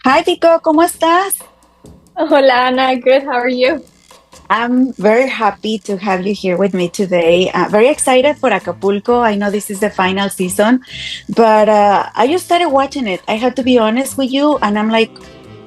Hi, Vico, ¿cómo estás? Hola, Ana. Good. How are you? I'm very happy to have you here with me today. Very excited for Acapulco. I know this is the final season, but I just started watching it. I have to be honest with you, and I'm like,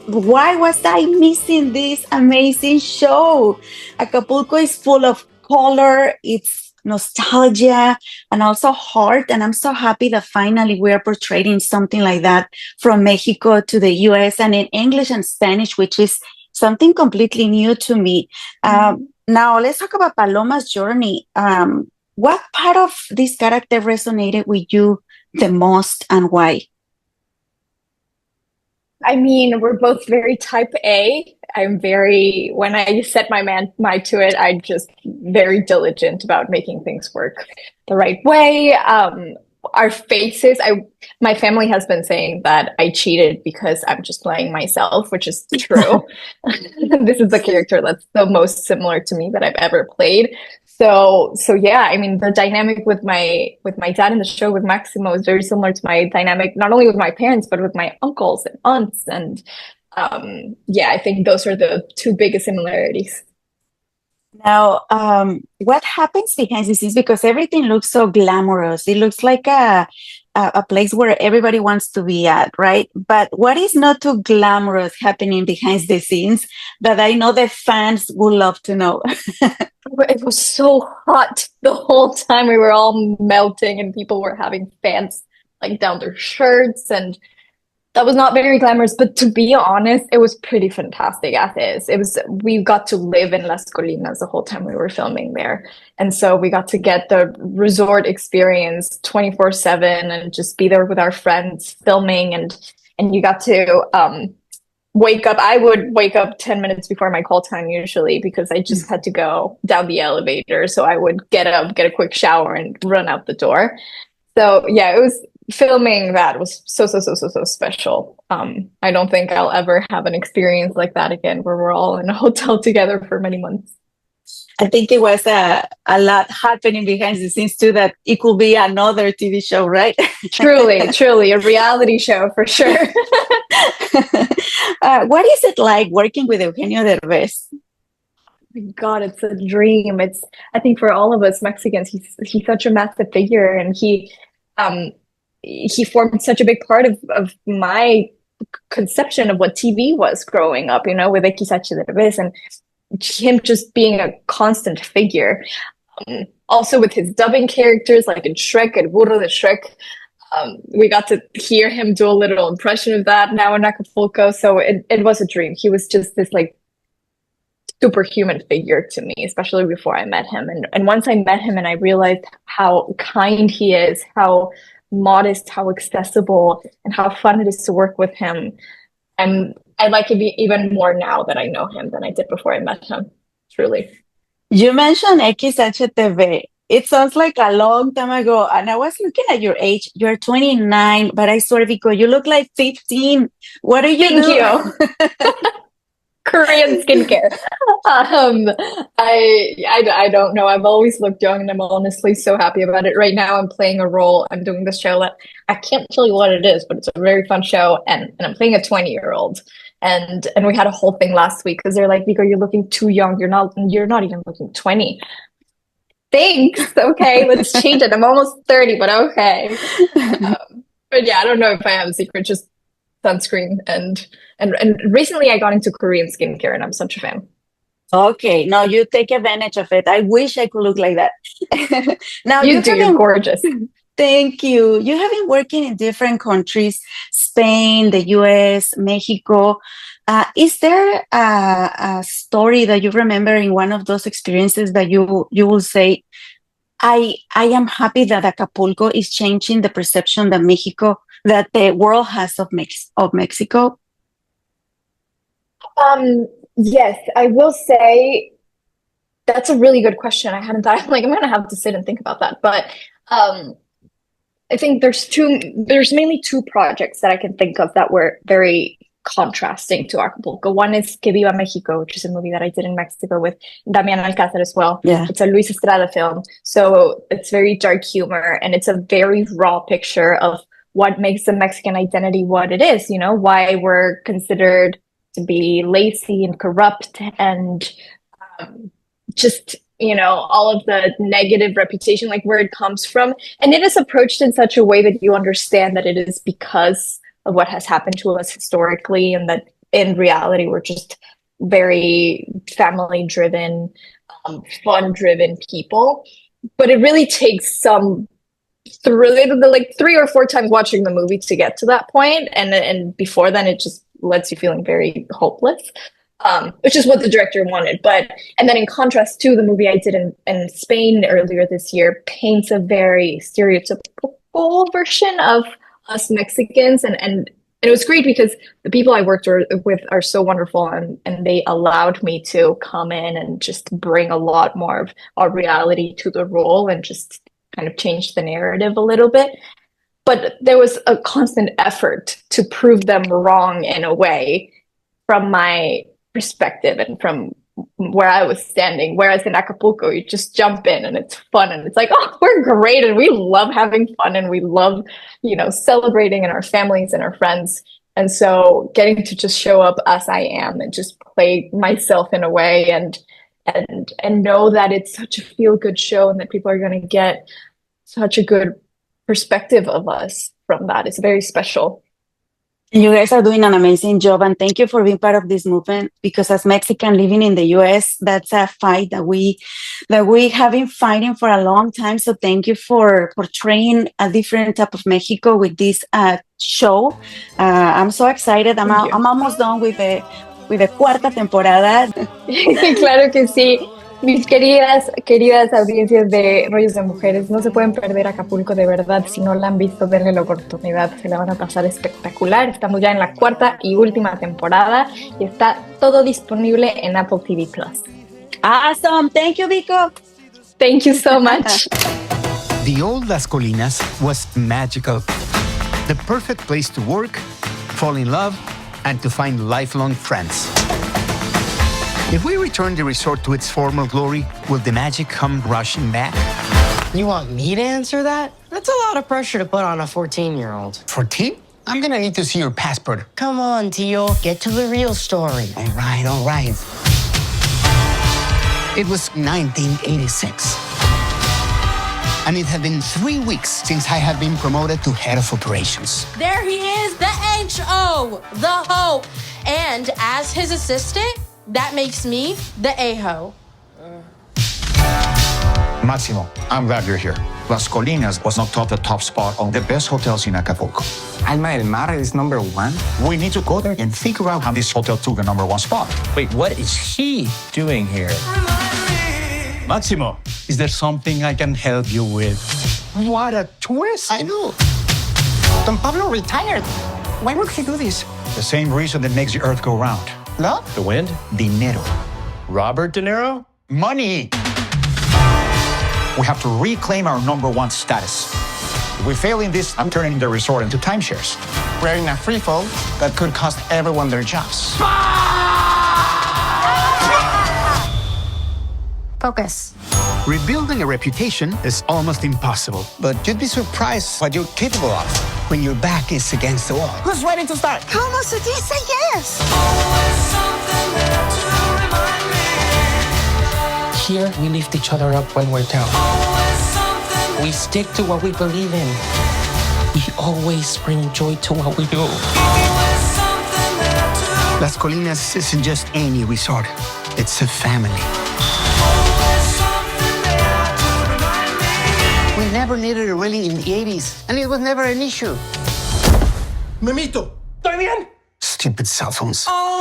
why was I missing this amazing show? Acapulco is full of color, it's nostalgia, and also heart. And I'm so happy that finally we are portraying something like that from Mexico to the US and in English and Spanish, which is something completely new to me. Now, let's talk about Paloma's journey. What part of this character resonated with you the most and why? I mean, we're both very type A. When I set mind to it, I'm just very diligent about making things work the right way. Our faces, my family has been saying that I cheated because I'm just playing myself, which is true. This is the character that's the most similar to me that I've ever played. So yeah, I mean, the dynamic with my dad in the show with Maximo is very similar to my dynamic, not only with my parents, but with my uncles and aunts. And yeah, I think those are the two biggest similarities. Now, what happens behind the scenes? Because everything looks so glamorous. It looks like a place where everybody wants to be at, right? But what is not too glamorous happening behind the scenes that I know the fans would love to know? It was so hot the whole time. We were all melting, and people were having fans like down their shirts, and that was not very glamorous, but to be honest, it was pretty fantastic as is. We got to live in Las Colinas the whole time we were filming there. And so we got to get the resort experience 24/7 and just be there with our friends filming, and you got to wake up. I would wake up 10 minutes before my call time usually because I just had to go down the elevator. So I would get up, get a quick shower, and run out the door. So yeah, it was filming that was so special. I don't think I'll ever have an experience like that again where we're all in a hotel together for many months. I think it was a lot happening behind the scenes too, that it could be another TV show, right? Truly a reality show for sure. What is it like working with Eugenio Derbez? God, it's a dream. It's I think for all of us Mexicans, he's such a massive figure, and um he formed such a big part of my conception of what TV was growing up, with XH Derbez and him just being a constant figure. Also with his dubbing characters, like in Shrek, and Burro de Shrek, we got to hear him do a little impression of that now in Acapulco. So it was a dream. He was just this like superhuman figure to me, especially before I met him. And once I met him and I realized how kind he is, how modest, how accessible, and how fun it is to work with him. And I like it even more now that I know him than I did before I met him. Truly. You mentioned XHTV. It sounds like a long time ago. And I was looking at your age. You're 29, but I swear, Vico, you look like 15. What do you Thank do? you. Korean skincare. I don't know. I've always looked young, and I'm honestly so happy about it. Right now, I'm playing a role. I'm doing this show that I can't tell you what it is, but it's a very fun show, and I'm playing a 20-year-old. And we had a whole thing last week because they're like, Vico, you're looking too young. You're not even looking 20. Thanks. Okay, let's change it. I'm almost 30, but okay. But yeah, I don't know if I have a secret. Just sunscreen and recently I got into Korean skincare, and I'm such a fan. Okay, no, you take advantage of it. I wish I could look like that. Now, You you do. You're haven't, gorgeous. thank you. You have been working in different countries, Spain, the US, Mexico. Is there a story that you remember in one of those experiences that you will say, I am happy that Acapulco is changing the perception that that the world has of Mexico? Yes, I will say that's a really good question. I hadn't thought, like, I'm gonna have to sit and think about that. But um, I think there's mainly two projects that I can think of that were very contrasting to Acapulco. One is Que Viva Mexico, which is a movie that I did in Mexico with Damian Alcázar as well. Yeah. It's a Luis Estrada film. So it's very dark humor, and it's a very raw picture of what makes the Mexican identity what it is, you know, why we're considered to be lazy and corrupt and just, you know, all of the negative reputation, like where it comes from. And it is approached in such a way that you understand that it is because of what has happened to us historically, and that in reality, we're just very family driven, fun driven people. But it really takes some like 3 or 4 times watching the movie to get to that point, and before then it just lets you feeling very hopeless, which is what the director wanted. But and then in contrast to the movie I did in Spain earlier this year, paints a very stereotypical version of us Mexicans, and it was great because the people I worked with are so wonderful, and they allowed me to come in and just bring a lot more of our reality to the role and just kind of change the narrative a little bit. But there was a constant effort to prove them wrong in a way from my perspective and from where I was standing. Whereas in Acapulco, you just jump in and it's fun and it's like, oh, we're great and we love having fun and we love, you know, celebrating in our families and our friends. And so getting to just show up as I am and just play myself in a way and know that it's such a feel-good show and that people are going to get such a good perspective of us from that. It's very special. You guys are doing an amazing job, and thank you for being part of this movement, because as Mexican living in the US, that's a fight that we have been fighting for a long time. So thank you for portraying a different type of Mexico with this show. I'm so excited. I'm almost done with the cuarta temporada. Claro que sí. Mis queridas audiencias de Rollos de Mujeres, no se pueden perder Acapulco, de verdad. Si no la han visto, denle la oportunidad, se la van a pasar espectacular. Estamos ya en la cuarta y última temporada y está todo disponible en Apple TV Plus. Awesome. Thank you, Vico. Thank you so much. The old Las Colinas was magical. The perfect place to work, fall in love, and to find lifelong friends. If we return the resort to its former glory, will the magic come rushing back? You want me to answer that? That's a lot of pressure to put on a 14-year-old. 14? I'm gonna need to see your passport. Come on, Tio. Get to the real story. All right. It was 1986. And it had been 3 weeks since I had been promoted to head of operations. There he is, the H.O., the ho. And as his assistant, that makes me the A-ho. Máximo, I'm glad you're here. Las Colinas was not top the top spot on the best hotels in Acapulco. Alma del Mar is #1? We need to go there and figure out how this hotel took the #1 spot. Wait, what is he doing here? Máximo, is there something I can help you with? What a twist! I know. Don Pablo retired. Why would he do this? The same reason that makes the earth go round. Love? The wind? Dinero. Robert De Niro? Money! We have to reclaim our #1 status. If we fail in this, I'm turning the resort into timeshares. We're in a free fall that could cost everyone their jobs. Focus. Rebuilding a reputation is almost impossible. But you'd be surprised what you're capable of when your back is against the wall. Who's ready to start? Como se dice yes? Here, we lift each other up when we're down. We stick to what we believe in. We always bring joy to what we do. Las Colinas isn't just any resort. It's a family. We never needed a railing in the 80s, and it was never an issue. Memito, ¿estoy bien? Stupid cell phones. Oh,